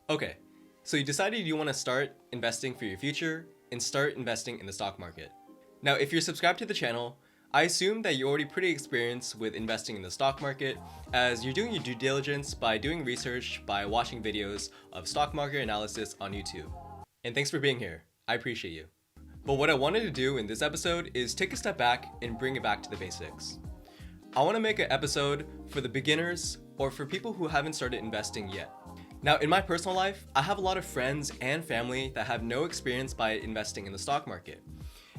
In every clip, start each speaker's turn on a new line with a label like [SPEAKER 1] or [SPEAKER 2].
[SPEAKER 1] Okay, so you decided you want to start investing for your future and start investing in the stock market. Now, if you're subscribed to the channel, I assume that you're already pretty experienced with investing in the stock market, as you're doing your due diligence by doing research by watching videos of stock market analysis on YouTube. And thanks for being here. I appreciate you. But what I wanted to do in this episode is take a step back and bring it back to the basics. I want to make an episode for the beginners or for people who haven't started investing yet. Now, in my personal life, I have a lot of friends and family that have no experience by investing in the stock market.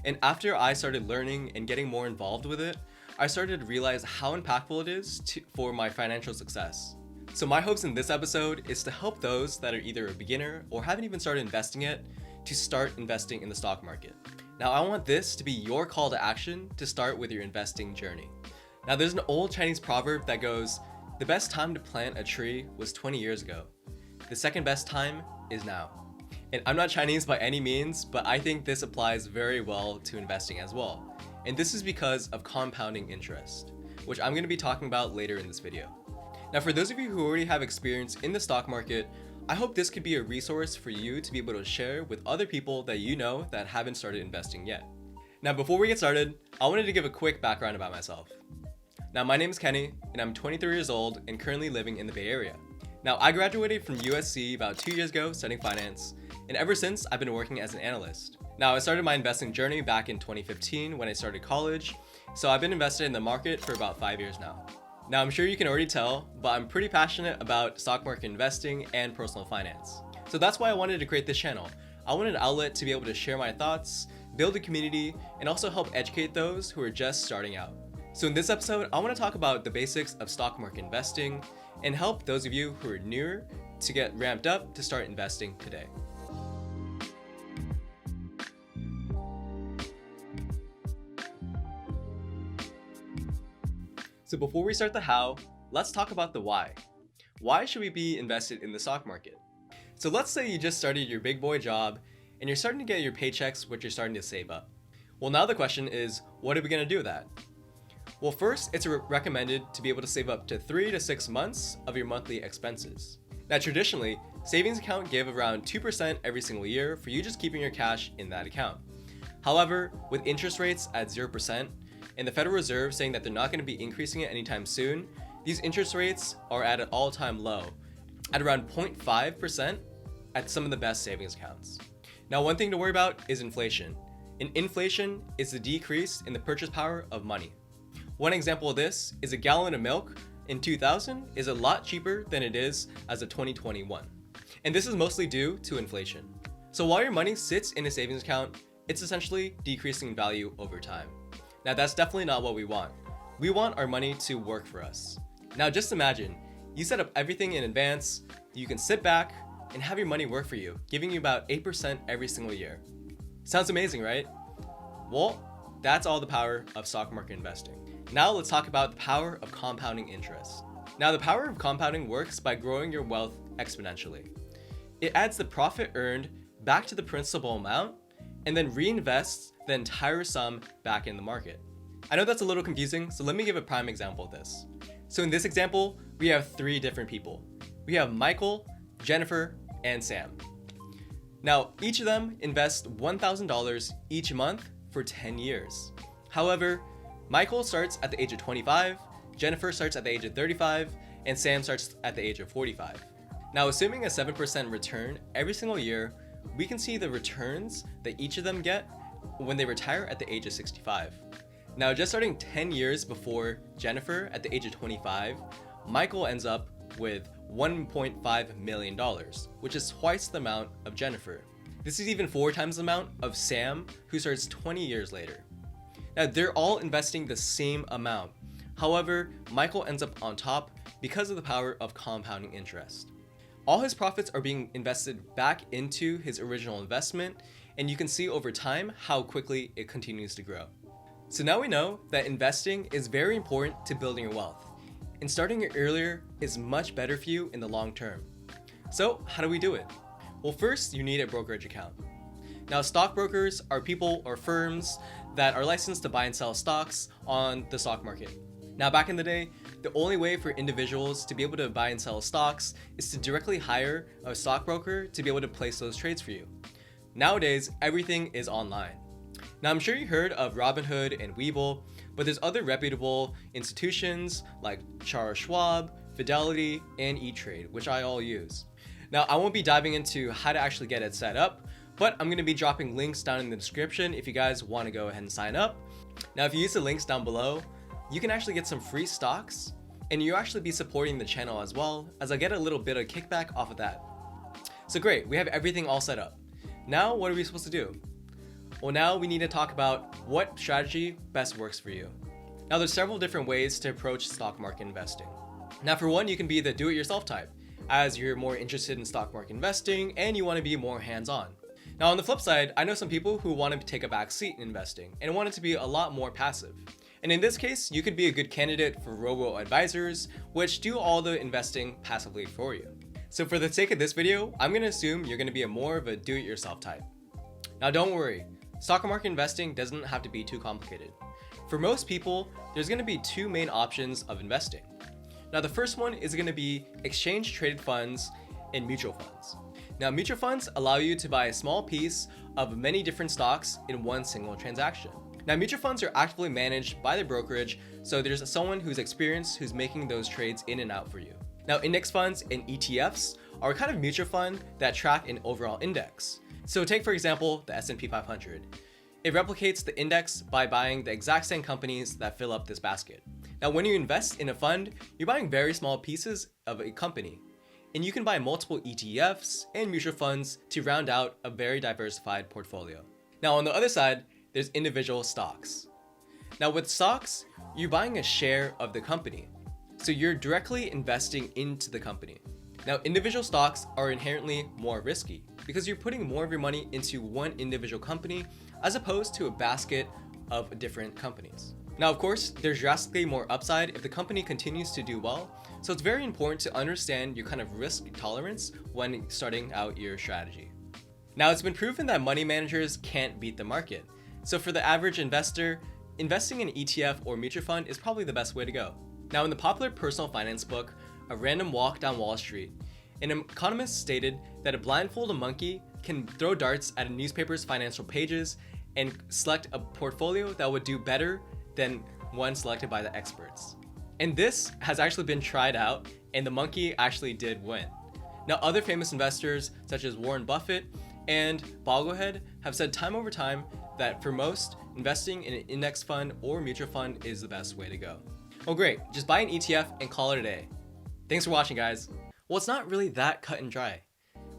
[SPEAKER 1] And after I started learning and getting more involved with it, I started to realize how impactful it is for my financial success. So my hopes in this episode is to help those that are either a beginner or haven't even started investing yet to start investing in the stock market. Now, I want this to be your call to action to start with your investing journey. Now, there's an old Chinese proverb that goes, "The best time to plant a tree was 20 years ago. The second best time is now." And I'm not Chinese by any means, but I think this applies very well to investing as well. And this is because of compounding interest, which I'm going to be talking about later in this video. Now, for those of you who already have experience in the stock market, I hope this could be a resource for you to be able to share with other people that you know that haven't started investing yet. Now, before we get started, I wanted to give a quick background about myself. Now, my name is Kenny, and I'm 23 years old and currently living in the Bay Area. Now, I graduated from USC about 2 years ago studying finance, and ever since I've been working as an analyst. Now, I started my investing journey back in 2015 when I started college, so I've been invested in the market for about 5 years now. Now, I'm sure you can already tell, but I'm pretty passionate about stock market investing and personal finance. So that's why I wanted to create this channel. I wanted an outlet to be able to share my thoughts, build a community, and also help educate those who are just starting out. So in this episode, I want to talk about the basics of stock market investing and help those of you who are newer to get ramped up to start investing today. So before we start the how, let's talk about the why. Why should we be invested in the stock market? So let's say you just started your big boy job and you're starting to get your paychecks, which you're starting to save up. Well, now the question is, what are we going to do with that? Well, first, it's recommended to be able to save up to 3 to 6 months of your monthly expenses. Now, traditionally, savings account give around 2% every single year for you just keeping your cash in that account. However, with interest rates at 0%, and the Federal Reserve saying that they're not going to be increasing it anytime soon, these interest rates are at an all-time low, at around 0.5% at some of the best savings accounts. Now, one thing to worry about is inflation. And inflation is the decrease in the purchase power of money. One example of this is a gallon of milk in 2000 is a lot cheaper than it is as of 2021. And this is mostly due to inflation. So while your money sits in a savings account, it's essentially decreasing in value over time. Now, that's definitely not what we want. We want our money to work for us. Now, just imagine, you set up everything in advance, you can sit back and have your money work for you, giving you about 8% every single year. Sounds amazing, right? Well, that's all the power of stock market investing. Now let's talk about the power of compounding interest. Now, the power of compounding works by growing your wealth exponentially. It adds the profit earned back to the principal amount and then reinvests the entire sum back in the market. I know that's a little confusing, so let me give a prime example of this. So in this example, we have 3 different people. We have Michael, Jennifer, and Sam. Now, each of them invest $1,000 each month for 10 years. However, Michael starts at the age of 25, Jennifer starts at the age of 35, and Sam starts at the age of 45. Now, assuming a 7% return every single year, we can see the returns that each of them get when they retire at the age of 65. Now, just starting 10 years before Jennifer at the age of 25, Michael ends up with $1.5 million, which is twice the amount of Jennifer. This is even 4 times the amount of Sam, who starts 20 years later. Now, they're all investing the same amount. However, Michael ends up on top because of the power of compounding interest. All his profits are being invested back into his original investment, and you can see over time how quickly it continues to grow. So now we know that investing is very important to building your wealth, and starting it earlier is much better for you in the long term. So how do we do it? Well, first, you need a brokerage account. Now, stockbrokers are people or firms that are licensed to buy and sell stocks on the stock market. Now, back in the day, the only way for individuals to be able to buy and sell stocks is to directly hire a stockbroker to be able to place those trades for you. Nowadays, everything is online. Now, I'm sure you heard of Robinhood and Webull, but there's other reputable institutions like Charles Schwab, Fidelity, and E-Trade, which I all use. Now, I won't be diving into how to actually get it set up, but I'm going to be dropping links down in the description if you guys want to go ahead and sign up. Now, if you use the links down below, you can actually get some free stocks, and you'll actually be supporting the channel as well, as I get a little bit of kickback off of that. So great, we have everything all set up. Now, what are we supposed to do? Well, now we need to talk about what strategy best works for you. Now, there's several different ways to approach stock market investing. Now, for one, you can be the do-it-yourself type, as you're more interested in stock market investing and you want to be more hands-on. Now, on the flip side, I know some people who want to take a back seat in investing and want it to be a lot more passive. And in this case, you could be a good candidate for robo-advisors, which do all the investing passively for you. So for the sake of this video, I'm going to assume you're going to be more of a do-it-yourself type. Now, don't worry. Stock market investing doesn't have to be too complicated. For most people, there's going to be two main options of investing. Now, the first one is going to be exchange traded funds and mutual funds. Now, mutual funds allow you to buy a small piece of many different stocks in one single transaction. Now, mutual funds are actively managed by the brokerage, so there's someone who's experienced who's making those trades in and out for you. Now, index funds and ETFs are a kind of mutual fund that track an overall index. So take, for example, the S&P 500. It replicates the index by buying the exact same companies that fill up this basket. Now, when you invest in a fund, you're buying very small pieces of a company. And you can buy multiple ETFs and mutual funds to round out a very diversified portfolio. Now, on the other side, there's individual stocks. Now, with stocks, you're buying a share of the company. So you're directly investing into the company. Now, individual stocks are inherently more risky because you're putting more of your money into one individual company as opposed to a basket of different companies. Now, of course, there's drastically more upside if the company continues to do well, so it's very important to understand your kind of risk tolerance when starting out your strategy. Now, it's been proven that money managers can't beat the market, so for the average investor, investing in an ETF or mutual fund is probably the best way to go. Now, in the popular personal finance book, A Random Walk Down Wall Street, an economist stated that a blindfolded monkey can throw darts at a newspaper's financial pages and select a portfolio that would do better than one selected by the experts. And this has actually been tried out, and the monkey actually did win. Now, other famous investors such as Warren Buffett and Boglehead have said time over time that for most, investing in an index fund or mutual fund is the best way to go. Oh great, just buy an ETF and call it a day. Thanks for watching, guys. Well, it's not really that cut and dry.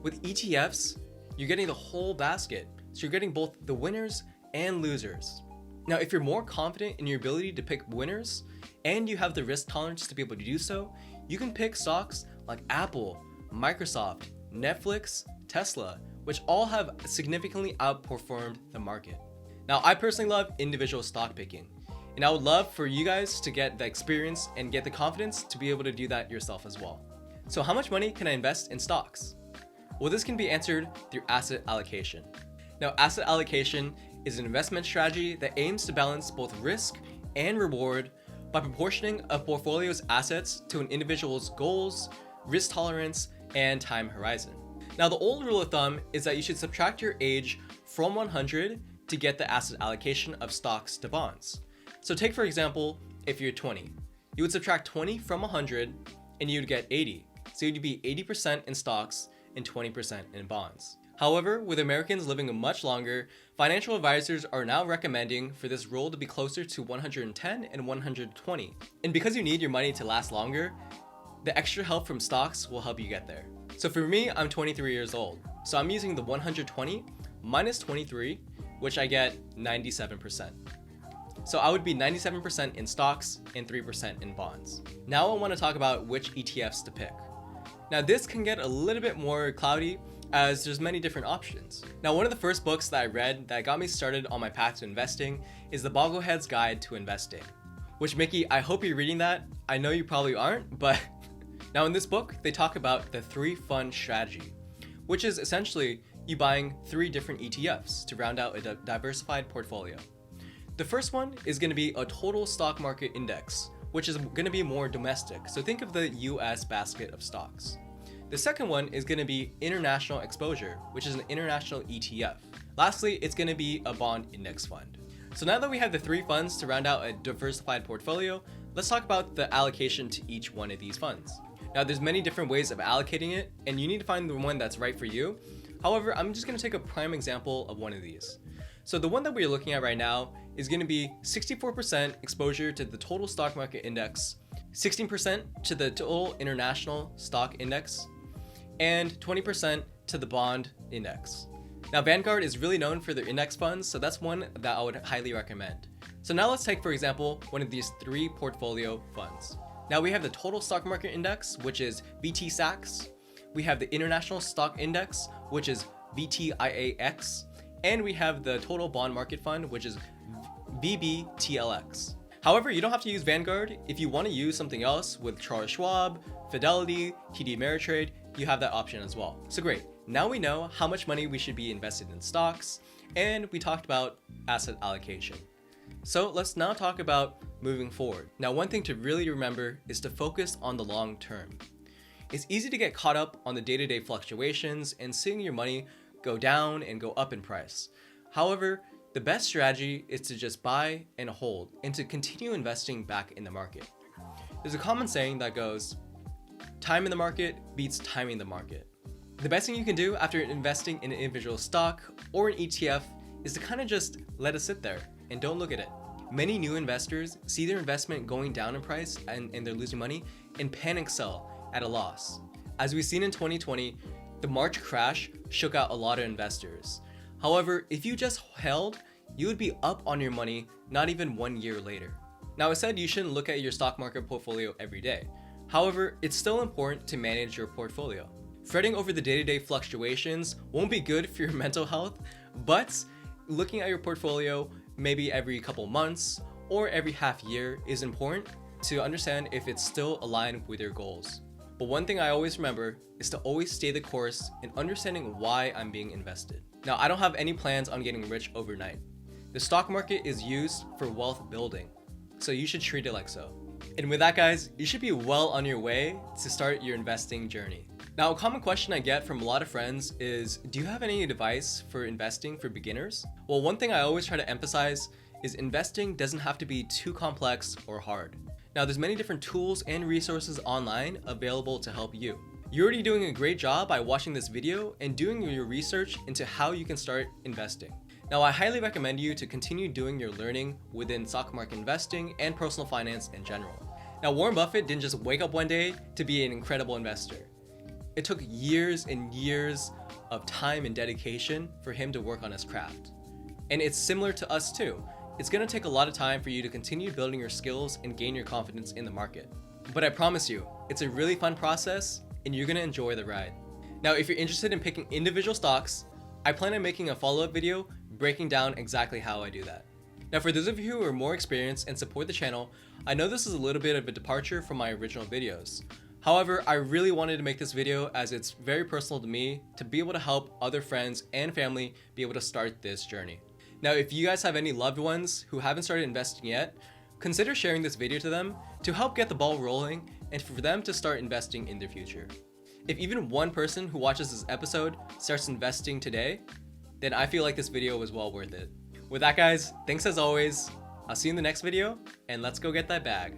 [SPEAKER 1] With ETFs, you're getting the whole basket, so you're getting both the winners and losers. Now, if you're more confident in your ability to pick winners, and you have the risk tolerance to be able to do so, you can pick stocks like Apple, Microsoft, Netflix, Tesla, which all have significantly outperformed the market. Now, I personally love individual stock picking, and I would love for you guys to get the experience and get the confidence to be able to do that yourself as well. So how much money can I invest in stocks? Well, this can be answered through asset allocation. Now, asset allocation is an investment strategy that aims to balance both risk and reward by proportioning a portfolio's assets to an individual's goals, risk tolerance, and time horizon. Now, the old rule of thumb is that you should subtract your age from 100 to get the asset allocation of stocks to bonds. So take, for example, if you're 20, you would subtract 20 from 100 and you'd get 80. So you'd be 80% in stocks and 20% in bonds. However, with Americans living much longer, financial advisors are now recommending for this rule to be closer to 110 and 120. And because you need your money to last longer, the extra help from stocks will help you get there. So for me, I'm 23 years old. So I'm using the 120 minus 23, which I get 97%. So I would be 97% in stocks and 3% in bonds. Now I want to talk about which ETFs to pick. Now this can get a little bit more cloudy as there's many different options. Now, one of the first books that I read that got me started on my path to investing is The Boglehead's Guide to Investing. Which, Mickey, I hope you're reading that. I know you probably aren't, but now in this book, they talk about the 3-fund strategy, which is essentially you buying 3 different ETFs to round out a diversified portfolio. The first one is going to be a total stock market index, which is going to be more domestic. So think of the US basket of stocks. The second one is going to be international exposure, which is an international ETF. Lastly, it's going to be a bond index fund. So now that we have the 3 funds to round out a diversified portfolio, let's talk about the allocation to each one of these funds. Now, there's many different ways of allocating it, and you need to find the one that's right for you. However, I'm just going to take a prime example of one of these. So the one that we're looking at right now is going to be 64% exposure to the total stock market index, 16% to the total international stock index, and 20% to the bond index. Now, Vanguard is really known for their index funds, so that's one that I would highly recommend. So now let's take, for example, one of these 3 portfolio funds. Now we have the total stock market index, which is VTSAX. We have the international stock index, which is VTIAX. And we have the total bond market fund, which is VBTLX. However, you don't have to use Vanguard. If you want to use something else with Charles Schwab, Fidelity, TD Ameritrade, you have that option as well. So great. Now we know how much money we should be invested in stocks, and we talked about asset allocation. So let's now talk about moving forward. Now, one thing to really remember is to focus on the long term. It's easy to get caught up on the day-to-day fluctuations and seeing your money go down and go up in price. However, the best strategy is to just buy and hold and to continue investing back in the market. There's a common saying that goes, time in the market beats timing the market. The best thing you can do after investing in an individual stock or an ETF is to kind of just let it sit there and don't look at it. Many new investors see their investment going down in price and they're losing money and panic sell at a loss. As we've seen in 2020, the March crash shook out a lot of investors. However, if you just held, you would be up on your money not even 1 year later. Now, I said you shouldn't look at your stock market portfolio every day. However, it's still important to manage your portfolio. Fretting over the day-to-day fluctuations won't be good for your mental health, but looking at your portfolio maybe every couple months or every half year is important to understand if it's still aligned with your goals. But one thing I always remember is to always stay the course in understanding why I'm being invested. Now, I don't have any plans on getting rich overnight. The stock market is used for wealth building, so you should treat it like so. And with that, guys, you should be well on your way to start your investing journey. Now, a common question I get from a lot of friends is, do you have any advice for investing for beginners? Well, one thing I always try to emphasize is investing doesn't have to be too complex or hard. Now, there's many different tools and resources online available to help you. You're already doing a great job by watching this video and doing your research into how you can start investing. Now, I highly recommend you to continue doing your learning within stock market investing and personal finance in general. Now, Warren Buffett didn't just wake up one day to be an incredible investor. It took years and years of time and dedication for him to work on his craft. And it's similar to us too. It's going to take a lot of time for you to continue building your skills and gain your confidence in the market. But I promise you, it's a really fun process and you're going to enjoy the ride. Now, if you're interested in picking individual stocks, I plan on making a follow-up video breaking down exactly how I do that. Now, for those of you who are more experienced and support the channel, I know this is a little bit of a departure from my original videos. However, I really wanted to make this video as it's very personal to me to be able to help other friends and family be able to start this journey. Now, if you guys have any loved ones who haven't started investing yet, consider sharing this video to them to help get the ball rolling and for them to start investing in their future. If even one person who watches this episode starts investing today, then I feel like this video was well worth it. With that, guys, thanks as always. I'll see you in the next video, and let's go get that bag.